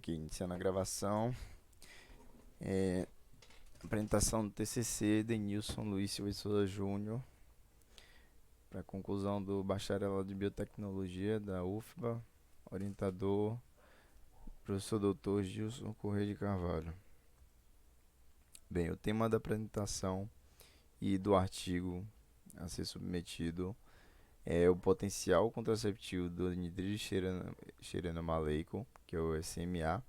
Ok, iniciando a gravação. Apresentação do TCC de Nilson Luiz Silva de Souza Júnior para conclusão do Bacharelado de Biotecnologia da UFBA, orientador professor Dr. Gilson Corrêa de Carvalho. Bem, o tema da apresentação e do artigo a ser submetido é o potencial contraceptivo do anidrido xereno maleico, que é o SMA,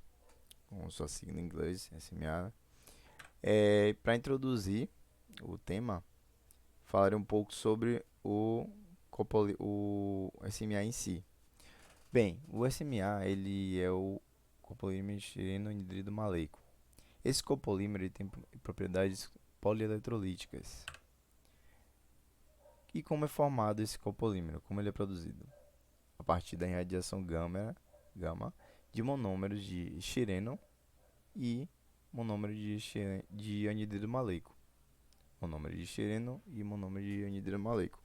com sua sigla em inglês, SMA. Para introduzir o tema, falarei um pouco sobre o SMA em si. Bem, o SMA ele é o copolímero xereno anidrido maleico. Esse copolímero ele tem propriedades polieletrolíticas. E como é formado esse copolímero? Como ele é produzido? A partir da irradiação gama de monômeros de xereno e monômero de anidrido maleico. Monômero de xereno e monômero de anidrido maleico.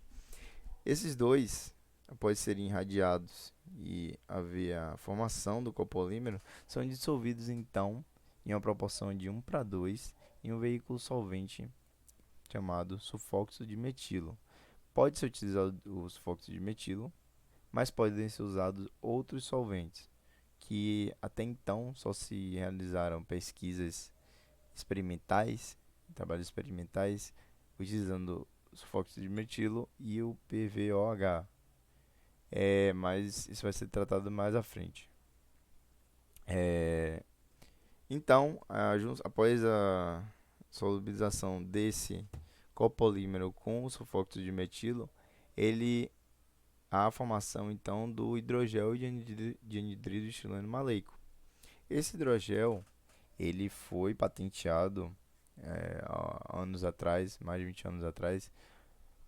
Esses dois, após serem irradiados e haver a formação do copolímero, são dissolvidos então em uma proporção de 1:2 em um veículo solvente chamado sulfóxido de metilo. Pode ser utilizado o sulfóxido de metilo, mas podem ser usados outros solventes, que até então só se realizaram pesquisas experimentais, trabalhos experimentais, utilizando o sulfóxido de metilo e o PVOH. Mas isso vai ser tratado mais à frente. Então, após a solubilização desse copolímero com o sulfóxido de metilo, há a formação então do hidrogel de anidrido xileno maleico. Esse hidrogel ele foi patenteado há anos atrás, mais de 20 anos atrás,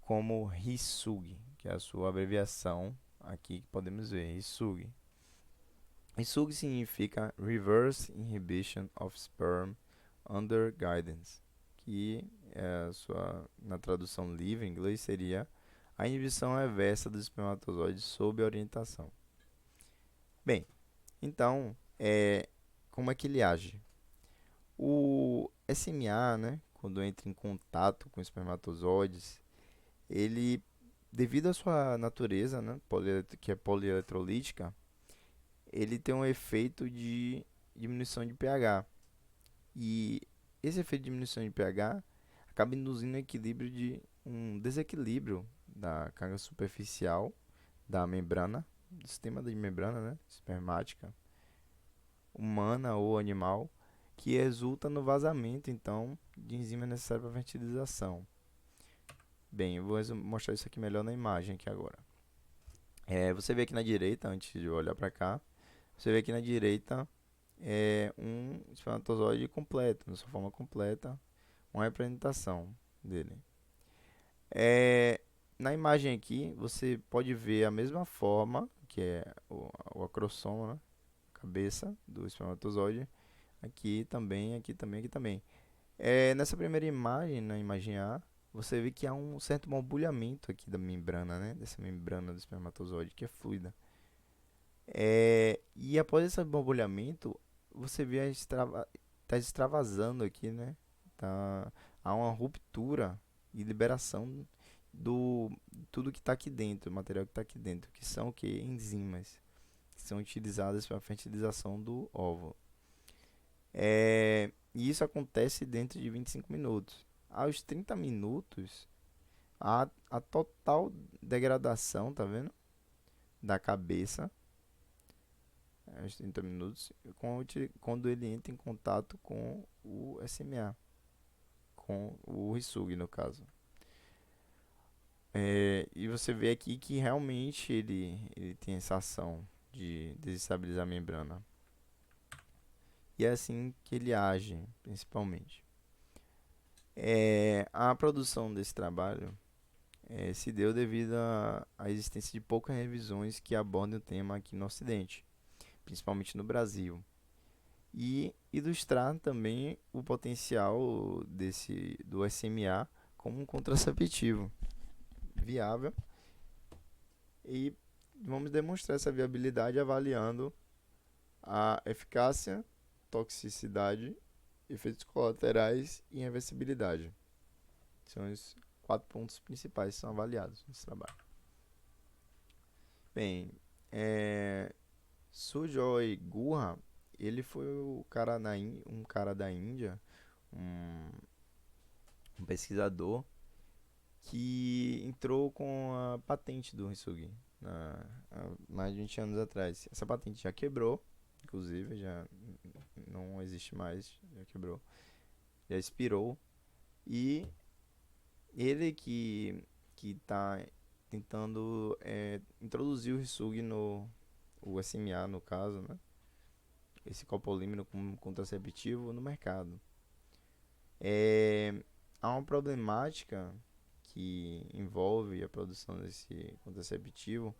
como RISUG, que é a sua abreviação aqui que podemos ver, RISUG. RISUG significa Reverse Inhibition of Sperm Under Guidance, que na tradução livre em inglês seria a inibição reversa dos espermatozoides sob orientação. Bem, então, como é que ele age? O SMA, né, quando entra em contato com espermatozoides, ele, devido à sua natureza, né, que é polieletrolítica, ele tem um efeito de diminuição de pH. E esse efeito de diminuição de pH acaba induzindo um desequilíbrio da carga superficial da membrana, do sistema de membrana, né, espermática, humana ou animal, que resulta no vazamento, então, de enzima necessária para a fertilização. Bem, eu vou mostrar isso aqui melhor na imagem aqui agora. Você vê aqui na direita, antes de eu olhar para cá, você vê aqui na direita um espermatozoide completo, na sua forma completa, uma representação dele. Na imagem aqui, você pode ver a mesma forma, que é o acrossoma, né? Cabeça do espermatozoide, aqui também, aqui também, aqui também. Nessa primeira imagem, na imagem A, você vê que há um certo borbulhamento aqui da membrana, né? Dessa membrana do espermatozoide, que é fluida. E após esse borbulhamento, você vê tá extravasando aqui, né? Há uma ruptura e liberação do tudo que está aqui dentro, o material que está aqui dentro, que são o que? Enzimas, que são utilizadas para a fertilização do óvulo. E isso acontece dentro de 25 minutos. Aos 30 minutos, a total degradação, tá vendo? Da cabeça, aos 30 minutos, quando ele entra em contato com o SMA, com o RISUG no caso. E você vê aqui que realmente ele tem essa ação de desestabilizar a membrana. E é assim que ele age, principalmente. A produção desse trabalho se deu devido à existência de poucas revisões que abordem o tema aqui no Ocidente, principalmente no Brasil. E ilustrar também o potencial do SMA como um contraceptivo viável, e vamos demonstrar essa viabilidade avaliando a eficácia, toxicidade, efeitos colaterais e reversibilidade. São os 4 pontos principais que são avaliados nesse trabalho. Bem, Sujoy Guha, ele foi um cara da Índia, um, um pesquisador que entrou com a patente do Risugi há mais de 20 anos atrás. Essa patente já quebrou, inclusive, já não existe mais, já quebrou, já expirou. E ele que está tentando introduzir o Risugi o SMA no caso, né? Esse copolímero como contraceptivo no mercado. É, há uma problemática que envolve a produção desse contraceptivo.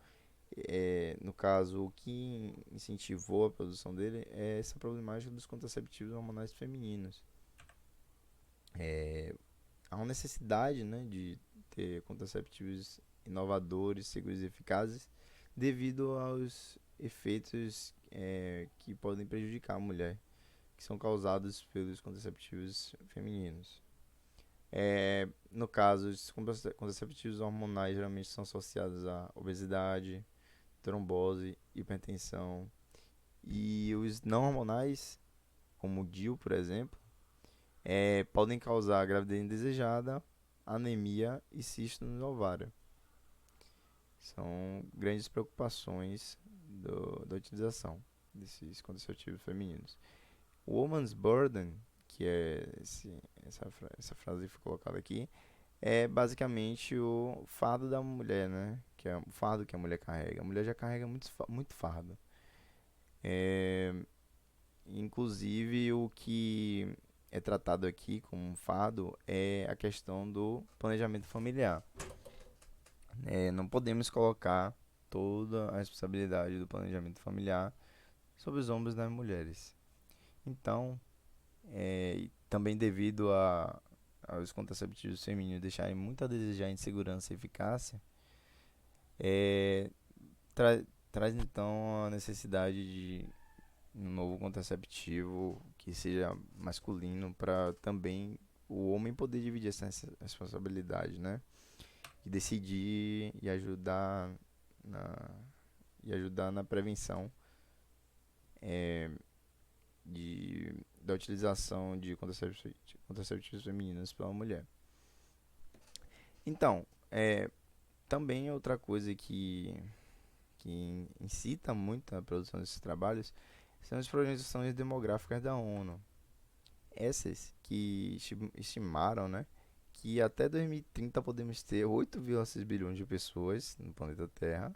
No caso, o que incentivou a produção dele é essa problemática dos contraceptivos hormonais femininos. Há uma necessidade, né, de ter contraceptivos inovadores, seguros e eficazes devido aos efeitos que podem prejudicar a mulher, que são causados pelos contraceptivos femininos. No caso, os contraceptivos hormonais geralmente são associados a obesidade, trombose, hipertensão. E os não hormonais, como o DIU, por exemplo, podem causar gravidez indesejada, anemia e cisto no ovário. São grandes preocupações da utilização desses contraceptivos femininos. O Woman's Burden, que é essa frase que foi colocada aqui, é basicamente o fardo da mulher, né? Que é o fardo que a mulher carrega. A mulher já carrega muito fardo. É, inclusive, o que é tratado aqui como um fardo é a questão do planejamento familiar. Não podemos colocar toda a responsabilidade do planejamento familiar sobre os ombros das mulheres. Então, e também devido aos contraceptivos femininos deixarem muito a desejar em segurança e eficácia, é, traz então a necessidade de um novo contraceptivo que seja masculino para também o homem poder dividir essa responsabilidade, né? De decidir na, e ajudar na prevenção da utilização de contraceptivos femininos pela mulher. Então, também outra coisa que incita muito a produção desses trabalhos são as projeções demográficas da ONU. Essas que estimaram, né, que até 2030 podemos ter 8,6 bilhões de pessoas no planeta Terra,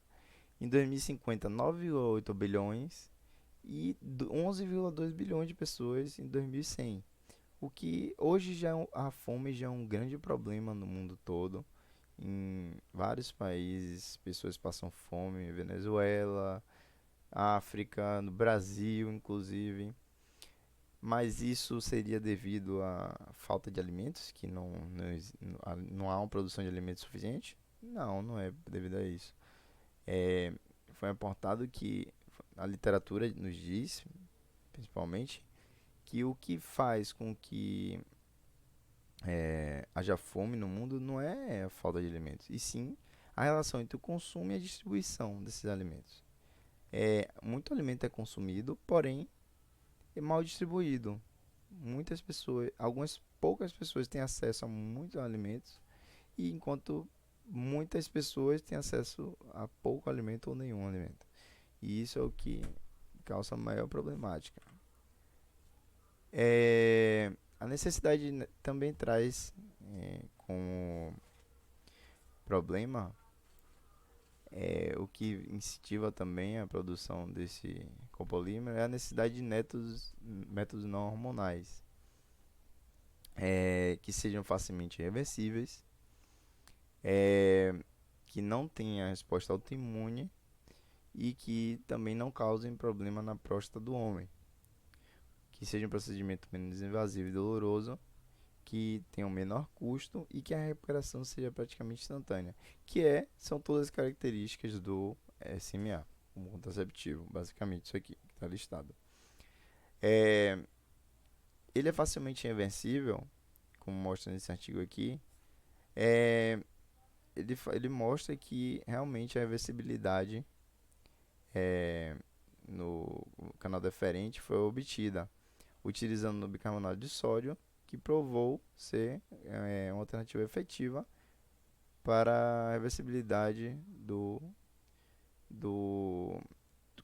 em 2050 9,8 bilhões e 11,2 bilhões de pessoas em 2100. O que hoje a fome já é um grande problema no mundo todo. Em vários países, pessoas passam fome, Venezuela, África, no Brasil, inclusive. Mas isso seria devido à falta de alimentos, que não há uma produção de alimentos suficiente? Não, não é devido a isso. É, foi apontado que a literatura nos diz, principalmente, que o que faz com que haja fome no mundo não é a falta de alimentos, e sim a relação entre o consumo e a distribuição desses alimentos. Muito alimento é consumido, porém é mal distribuído. Muitas pessoas, algumas poucas pessoas têm acesso a muitos alimentos, e enquanto muitas pessoas têm acesso a pouco alimento ou nenhum alimento. E isso é o que causa maior problemática. A necessidade também traz como problema o que incentiva também a produção desse copolímero é a necessidade de métodos não hormonais que sejam facilmente reversíveis, que não tenham resposta autoimune e que também não causem problema na próstata do homem, que seja um procedimento menos invasivo e doloroso, que tenha um menor custo e que a recuperação seja praticamente instantânea, são todas as características do SMA, como contraceptivo, basicamente isso aqui. está listado. É, ele é facilmente reversível, como mostra nesse artigo aqui. É, ele mostra que realmente a reversibilidade é, no canal deferente foi obtida utilizando o bicarbonato de sódio, que provou ser uma alternativa efetiva para a reversibilidade do, do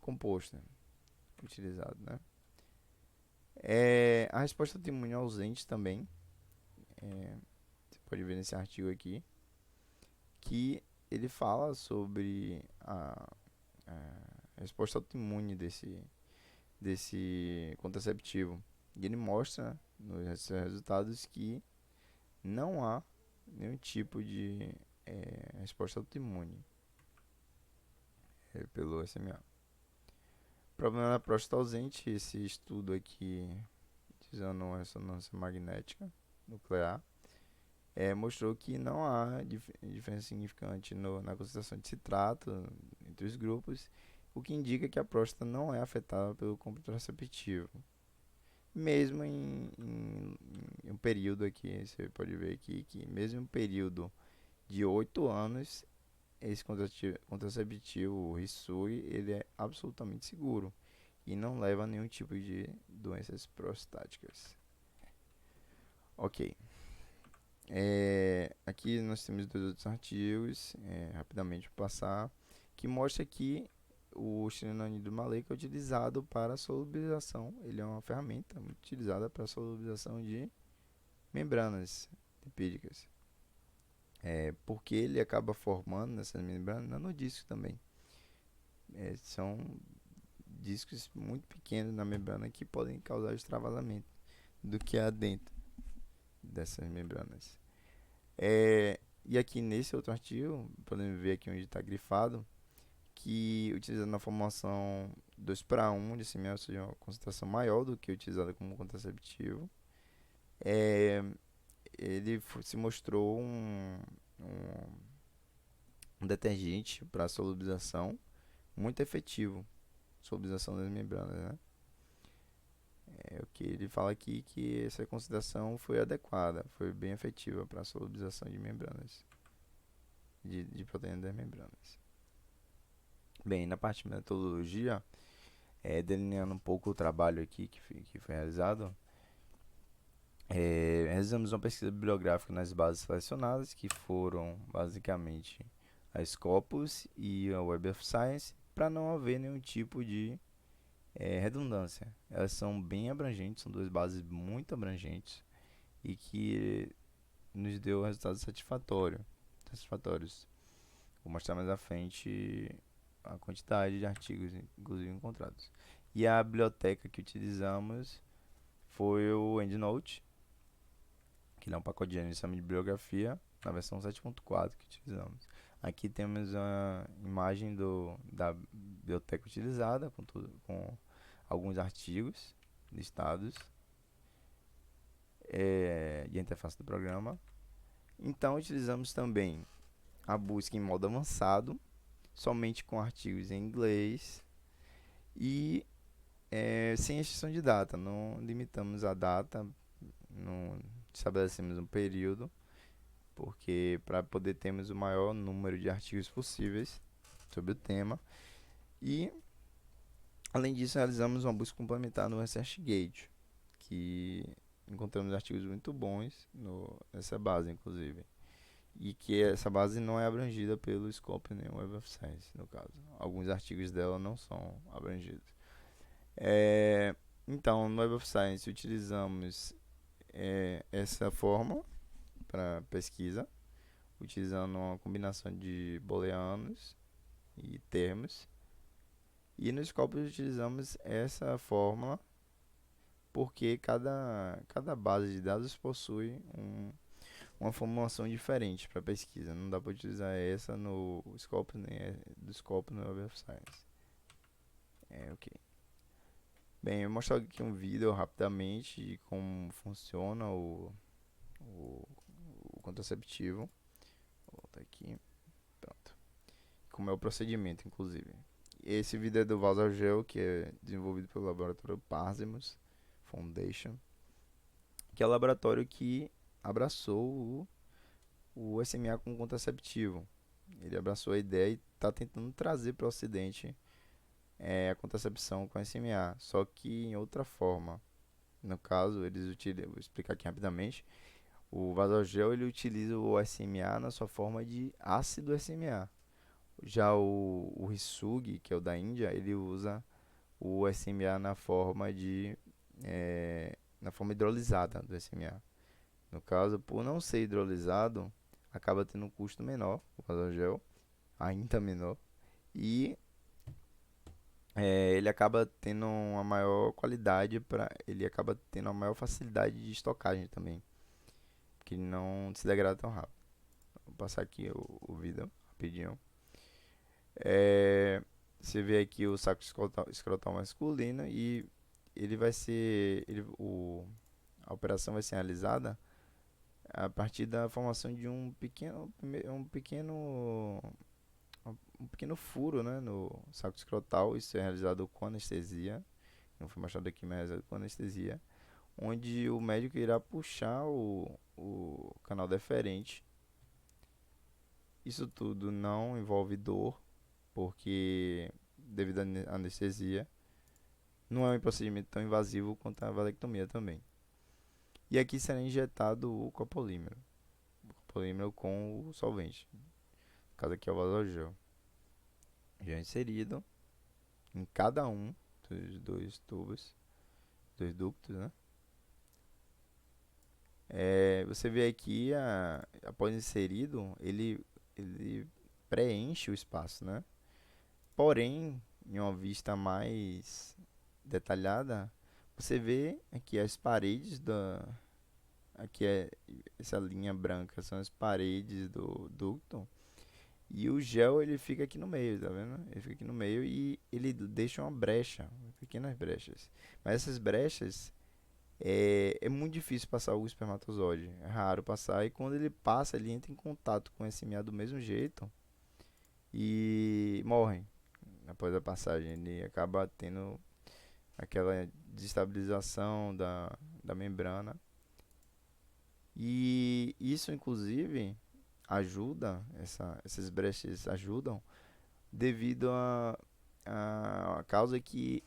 composto, né, utilizado, né? A resposta autoimune ausente também, você pode ver nesse artigo aqui, que ele fala sobre a resposta autoimune desse contraceptivo. E ele mostra nos seus resultados que não há nenhum tipo de resposta autoimune pelo SMA. Problema da próstata ausente, esse estudo aqui, utilizando uma ressonância magnética nuclear, mostrou que não há diferença significante na concentração de citrato entre os grupos, o que indica que a próstata não é afetada pelo contraceptivo. Mesmo em um período aqui, você pode ver aqui que mesmo em um período de 8 anos, esse contraceptivo, o Risui, ele é absolutamente seguro e não leva a nenhum tipo de doenças prostáticas. Ok. Aqui nós temos dois outros artigos, rapidamente vou passar, que mostra que o xilinonidro maleico é utilizado para solubilização. Ele é uma ferramenta muito utilizada para solubilização de membranas lipídicas. Porque ele acaba formando nessas membranas nanodiscos também. São discos muito pequenos na membrana que podem causar extravasamento do que há dentro dessas membranas. E aqui nesse outro artigo, podemos ver aqui onde está grifado, que utilizando a formulação 2:1 de CML, ou seja, uma concentração maior do que utilizada como contraceptivo, ele se mostrou um detergente para solubilização muito efetivo, solubilização das membranas, né? O que ele fala aqui que essa consideração foi adequada, foi bem efetiva para a solubilização de membranas, de proteína das membranas. Bem, na parte de metodologia, delineando um pouco o trabalho aqui que foi realizado, realizamos uma pesquisa bibliográfica nas bases selecionadas, que foram basicamente a Scopus e a Web of Science, para não haver nenhum tipo de redundância. Elas são bem abrangentes, são duas bases muito abrangentes e que nos deu resultados satisfatórios. Vou mostrar mais à frente a quantidade de artigos, inclusive, encontrados. E a biblioteca que utilizamos foi o EndNote, que é um pacote de exame de bibliografia, na versão 7.4 que utilizamos. Aqui temos a imagem da biblioteca utilizada, com alguns artigos listados, e a interface do programa. Então, utilizamos também a busca em modo avançado, somente com artigos em inglês e sem exceção de data. Não limitamos a data, não estabelecemos um período, porque para poder termos o maior número de artigos possíveis sobre o tema. E, além disso, realizamos uma busca complementar no ResearchGate, que encontramos artigos muito bons nessa base, inclusive. E que essa base não é abrangida pelo Scopus nem o Web of Science, no caso. Alguns artigos dela não são abrangidos. Então, no Web of Science utilizamos essa forma para pesquisa, utilizando uma combinação de booleanos e termos. E no Scopus utilizamos essa fórmula porque cada base de dados possui uma formulação diferente para pesquisa. Não dá para utilizar essa no Scopus nem do Scopus no Web of Science. Ok. Bem, eu vou mostrar aqui um vídeo rapidamente de como funciona o contraceptivo. Vou voltar aqui. Pronto. Como é o procedimento, inclusive. esse vídeo é do Vasogel, que é desenvolvido pelo laboratório Parsemos Foundation, que é o laboratório que abraçou o SMA como contraceptivo. Ele abraçou a ideia e está tentando trazer para o Ocidente a contracepção com SMA, só que em outra forma. No caso, eles utilizam, vou explicar aqui rapidamente. O Vasogel ele utiliza o SMA na sua forma de ácido SMA. Já o Risugi, que é o da Índia, ele usa o SMA na forma hidrolisada do SMA. No caso, por não ser hidrolisado, acaba tendo um custo menor, o Vasogel, ainda menor, e ele acaba tendo uma maior qualidade ele acaba tendo uma maior facilidade de estocagem também, porque ele não se degrada tão rápido. Vou passar aqui o vídeo rapidinho. É, você vê aqui o saco escrotal masculino e ele vai ser, a operação vai ser realizada a partir da formação de um pequeno furo, né, no saco escrotal. Isso é realizado com anestesia, não foi mostrado aqui, mas é realizado com anestesia, onde o médico irá puxar o canal deferente. Isso tudo não envolve dor, porque devido à anestesia, não é um procedimento tão invasivo quanto a valectomia também. E aqui será injetado o copolímero com o solvente. No caso aqui é o vasogel. Já inserido em cada um dos dois tubos, dois ductos, né? Você vê aqui, após inserido, ele preenche o espaço, né? Porém, em uma vista mais detalhada, você vê aqui as paredes aqui é essa linha branca, são as paredes do ducto. E o gel ele fica aqui no meio, tá vendo? Ele fica aqui no meio e ele deixa uma brecha, pequenas brechas. Mas essas brechas é muito difícil passar o espermatozoide, é raro passar. E quando ele passa, ele entra em contato com esse SMA do mesmo jeito e morre após a passagem. Ele acaba tendo aquela desestabilização da membrana. E isso, inclusive, essas brechas ajudam devido a causa que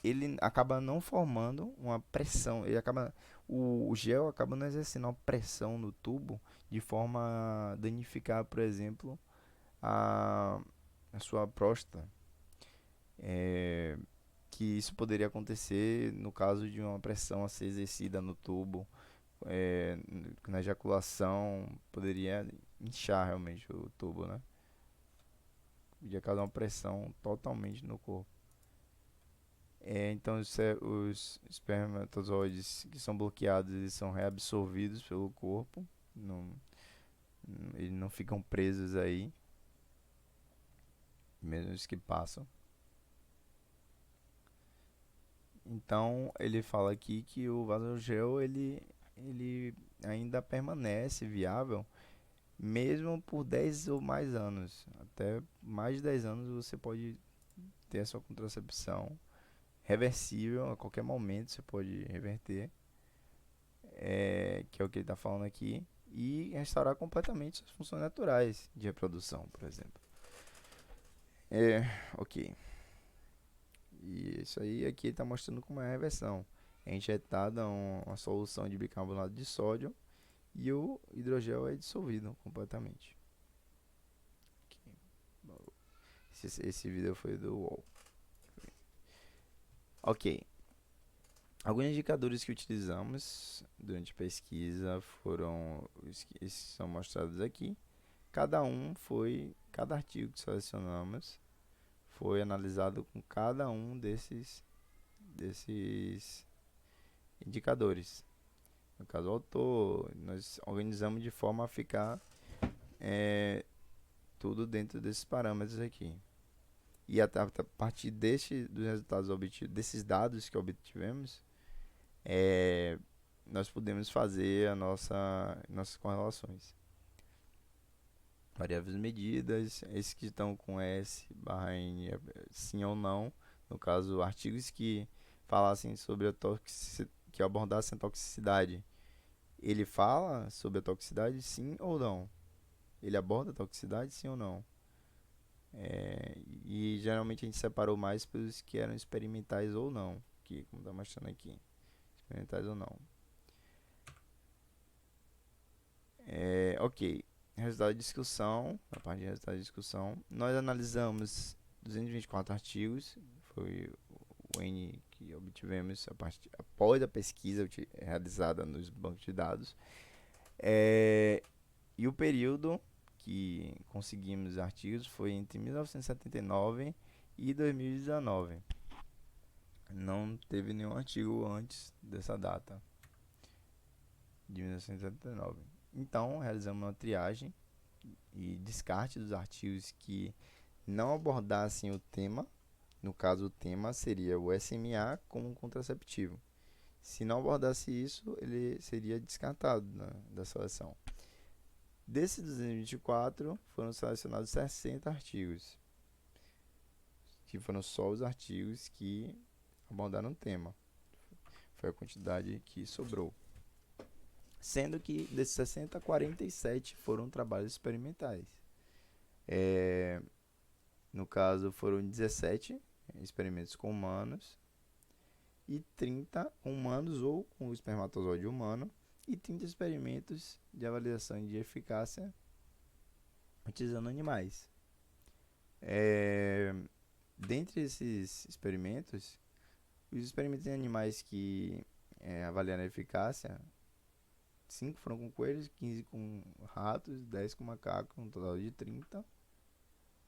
ele acaba não formando uma pressão, o gel acaba não exercendo uma pressão no tubo de forma a danificar, por exemplo, a, a sua próstata. É, que isso poderia acontecer no caso de uma pressão a ser exercida no tubo, na ejaculação, poderia inchar realmente o tubo, né? Podia causar uma pressão totalmente no corpo. Então os espermatozoides que são bloqueados, eles são reabsorvidos pelo corpo, não, eles não ficam presos aí, mesmo os que passam. Então ele fala aqui que o vasogel ele ainda permanece viável mesmo por 10 ou mais anos. Até mais de 10 anos você pode ter a sua contracepção reversível, a qualquer momento você pode reverter, que é o que ele está falando aqui, e restaurar completamente suas funções naturais de reprodução, por exemplo. Ok. E isso aí aqui ele está mostrando como é a reversão. É injetada uma solução de bicarbonato de sódio e o hidrogel é dissolvido completamente. Esse vídeo foi do UOL. Ok. Alguns indicadores que utilizamos durante a pesquisa foram esses são mostrados aqui. Cada artigo que selecionamos foi analisado com cada um desses indicadores. No caso, o autor, nós organizamos de forma a ficar tudo dentro desses parâmetros aqui. E a partir dos resultados obtidos, desses dados que obtivemos, nós podemos fazer nossas correlações. Variáveis medidas, esses que estão com S barra N, sim ou não. No caso, artigos que falassem sobre a que abordassem a toxicidade. Ele fala sobre a toxicidade, sim ou não? Ele aborda a toxicidade, sim ou não? E geralmente a gente separou mais pelos que eram experimentais ou não, que como está mostrando aqui, experimentais ou não. Ok, resultado de discussão, na parte de resultado de discussão, nós analisamos 224 artigos, foi o N que obtivemos após a pesquisa realizada nos bancos de dados, e o período que conseguimos artigos foi entre 1979 e 2019. Não teve nenhum artigo antes dessa data, de 1979. Então, realizamos uma triagem e descarte dos artigos que não abordassem o tema. No caso, o tema seria o SMA como um contraceptivo. Se não abordasse isso, ele seria descartado da seleção. Desses 224, foram selecionados 60 artigos, que foram só os artigos que abordaram o tema. Foi a quantidade que sobrou. Sendo que desses 60, 47 foram trabalhos experimentais. No caso, foram 17 experimentos com humanos e 30 com humanos ou com o espermatozoide humano e 30 experimentos de avaliação de eficácia utilizando animais. Dentre esses experimentos, os experimentos em animais que avaliaram a eficácia, 5 foram com coelhos, 15 com ratos, 10 com macacos, um total de 30.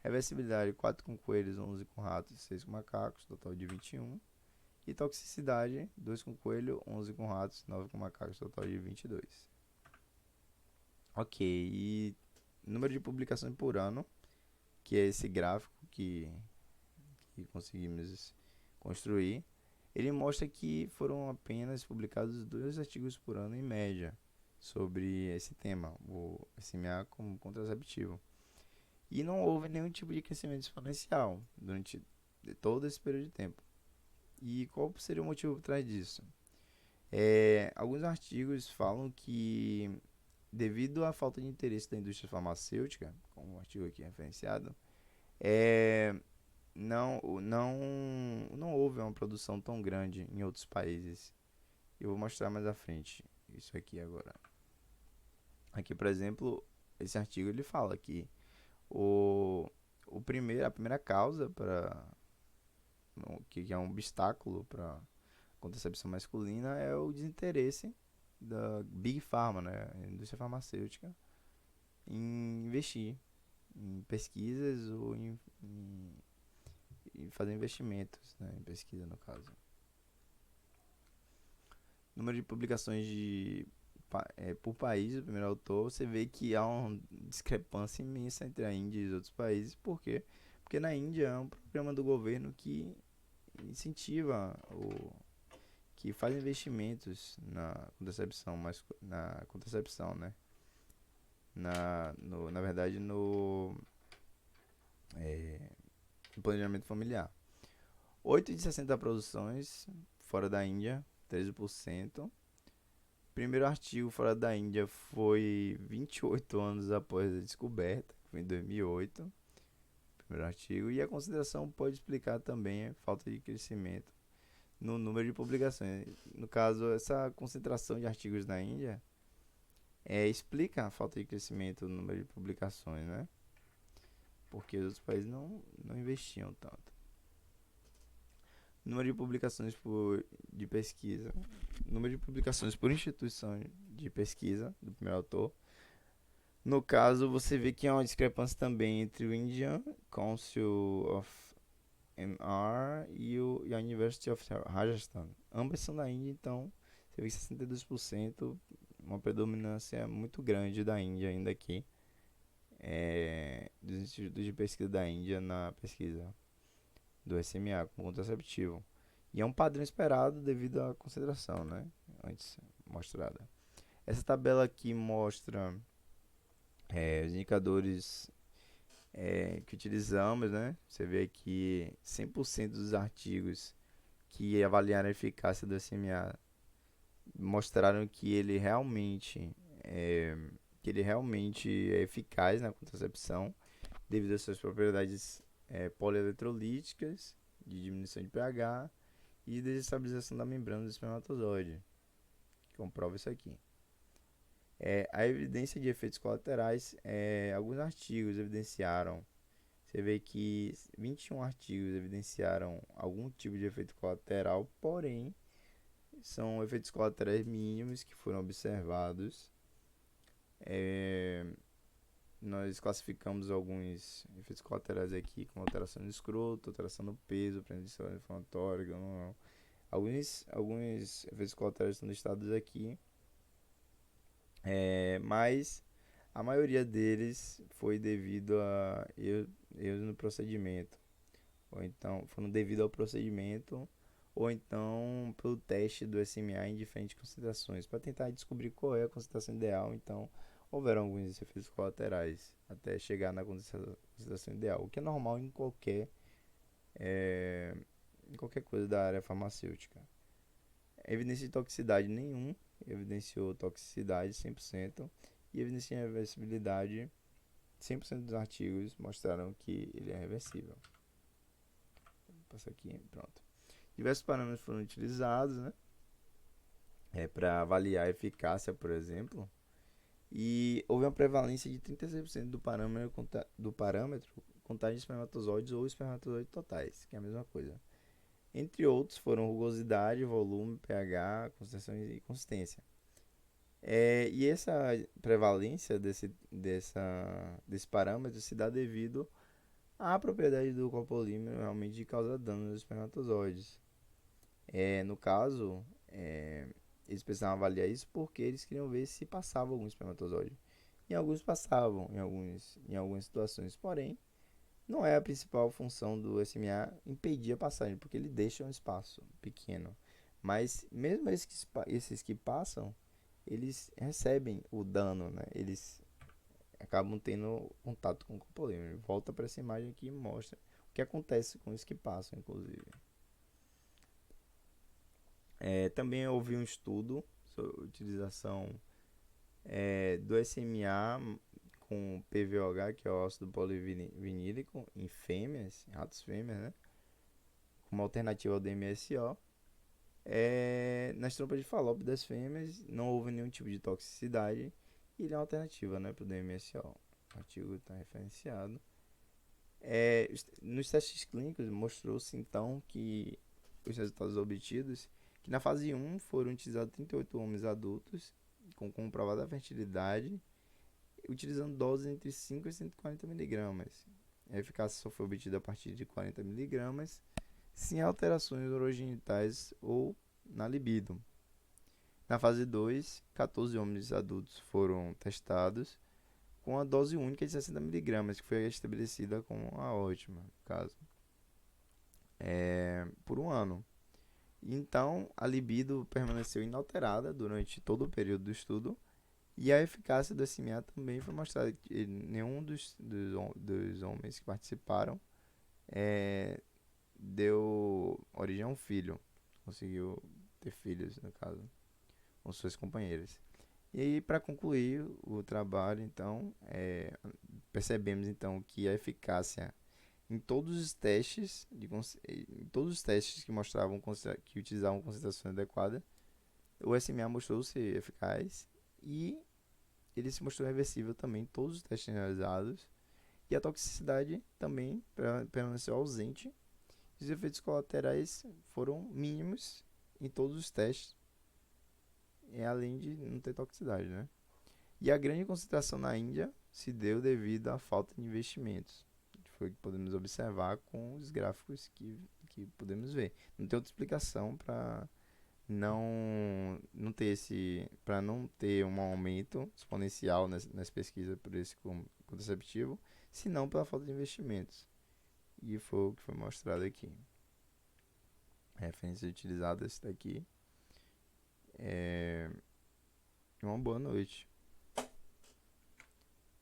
Reversibilidade, 4 com coelhos, 11 com ratos, 6 com macacos, total de 21. E toxicidade, 2 com coelho, 11 com ratos, 9 com macacos, total de 22. Ok, e número de publicações por ano, que é esse gráfico que conseguimos construir, ele mostra que foram apenas publicados 2 artigos por ano em média sobre esse tema, o SMA como contraceptivo. E não houve nenhum tipo de crescimento exponencial durante todo esse período de tempo. E qual seria o motivo por trás disso? Alguns artigos falam que, devido à falta de interesse da indústria farmacêutica, como o artigo aqui referenciado, não houve uma produção tão grande em outros países. Eu vou mostrar mais à frente isso aqui agora. Aqui, por exemplo, esse artigo ele fala que a primeira causa que é um obstáculo para contracepção masculina é o desinteresse da Big Pharma, né, a indústria farmacêutica, em investir em pesquisas ou em fazer investimentos, né, em pesquisa no caso. Número de publicações por país, o primeiro autor, você vê que há uma discrepância imensa entre a Índia e os outros países. Por quê? Porque na Índia é um programa do governo que incentiva que faz investimentos na contracepção, né? Na verdade, no planejamento familiar. 8 de 60 produções fora da Índia, 13%. Primeiro artigo fora da Índia foi 28 anos após a descoberta, foi em 2008. Primeiro artigo. E a consideração pode explicar também a falta de crescimento no número de publicações. No caso, essa concentração de artigos na Índia explica a falta de crescimento no número de publicações, né? Porque os países não investiam tanto. Número de publicações de pesquisa. Número de publicações por instituição de pesquisa, do primeiro autor. No caso, você vê que há uma discrepância também entre o Indian Council of MR e a University of Rajasthan. Ambas são da Índia, então você vê que 62%, uma predominância muito grande da Índia ainda aqui, dos institutos de pesquisa da Índia na pesquisa do SMA como contraceptivo. E é um padrão esperado devido à concentração, né, antes mostrada. Essa tabela aqui mostra Os indicadores que utilizamos, né? Você vê que 100% dos artigos que avaliaram a eficácia do SMA mostraram é, que ele realmente é eficaz na contracepção devido às suas propriedades polieletrolíticas, de diminuição de pH e desestabilização da membrana do espermatozoide. Comprova isso aqui. A evidência de efeitos colaterais, alguns artigos evidenciaram, você vê que 21 artigos evidenciaram algum tipo de efeito colateral, porém, são efeitos colaterais mínimos que foram observados. É, Nós classificamos alguns efeitos colaterais aqui, como alteração do escroto, alteração do peso, preenchimento inflamatório, alguns efeitos colaterais estão listados aqui, mas a maioria deles foi devido a erros no procedimento, ou então foram devido ao procedimento, ou então pelo teste do SMA em diferentes concentrações, para tentar descobrir qual é a concentração ideal. Então, houveram alguns efeitos colaterais até chegar na concentração ideal, o que é normal em qualquer coisa da área farmacêutica. Evidência de toxicidade nenhum, evidenciou toxicidade 100%, e evidência de reversibilidade, 100% dos artigos mostraram que ele é reversível. Vou passar aqui, pronto. Diversos parâmetros foram utilizados, né, para avaliar a eficácia, por exemplo, e houve uma prevalência de 36% do parâmetro contagem de espermatozoides ou espermatozoides totais, que é a mesma coisa. Entre outros foram rugosidade, volume, pH, concentração e consistência. E essa prevalência desse parâmetro se dá devido à propriedade do copolímero realmente de causar dano nos espermatozoides. No caso, eles precisavam avaliar isso porque eles queriam ver se passava algum espermatozoide. E alguns passavam em algumas situações, porém, não é a principal função do SMA impedir a passagem, porque ele deixa um espaço pequeno. Mas mesmo esses que passam, eles recebem o dano, né? Eles acabam tendo contato com o copolímero. Volta para essa imagem aqui e mostra o que acontece com os que passam, inclusive. Também houve um estudo sobre a utilização do SMA com PVOH, que é o ácido polivinílico, em fêmeas, em ratos fêmeas, né? Como alternativa ao DMSO. Nas trompas de Fallope das fêmeas não houve nenhum tipo de toxicidade e ele é uma alternativa, né, para o DMSO. O artigo está referenciado. Nos testes clínicos mostrou-se então que os resultados obtidos, que na fase 1 foram utilizados 38 homens adultos com comprovada fertilidade, utilizando doses entre 5 e 140 miligramas. A eficácia só foi obtida a partir de 40 miligramas, sem alterações urogenitais ou na libido. Na fase 2, 14 homens adultos foram testados com a dose única de 60 miligramas, que foi estabelecida como a ótima, no caso, por um ano. Então, a libido permaneceu inalterada durante todo o período do estudo e a eficácia do SMA também foi mostrada. Nenhum dos homens que participaram deu origem a um filho, conseguiu ter filhos, no caso, com suas companheiras. E aí, para concluir o trabalho, então, percebemos então que a eficácia em todos os testes que mostravam que utilizavam concentração adequada, o SMA mostrou-se eficaz e ele se mostrou reversível também em todos os testes realizados, e a toxicidade também permaneceu ausente. Os efeitos colaterais foram mínimos em todos os testes, além de não ter toxicidade, né? E a grande concentração na Índia se deu devido à falta de investimentos. Foi o que podemos observar com os gráficos que podemos ver. Não tem outra explicação para não ter um aumento exponencial nas pesquisas por esse contraceptivo, senão pela falta de investimentos. E foi o que foi mostrado aqui. Referência utilizada esse daqui. Uma boa noite.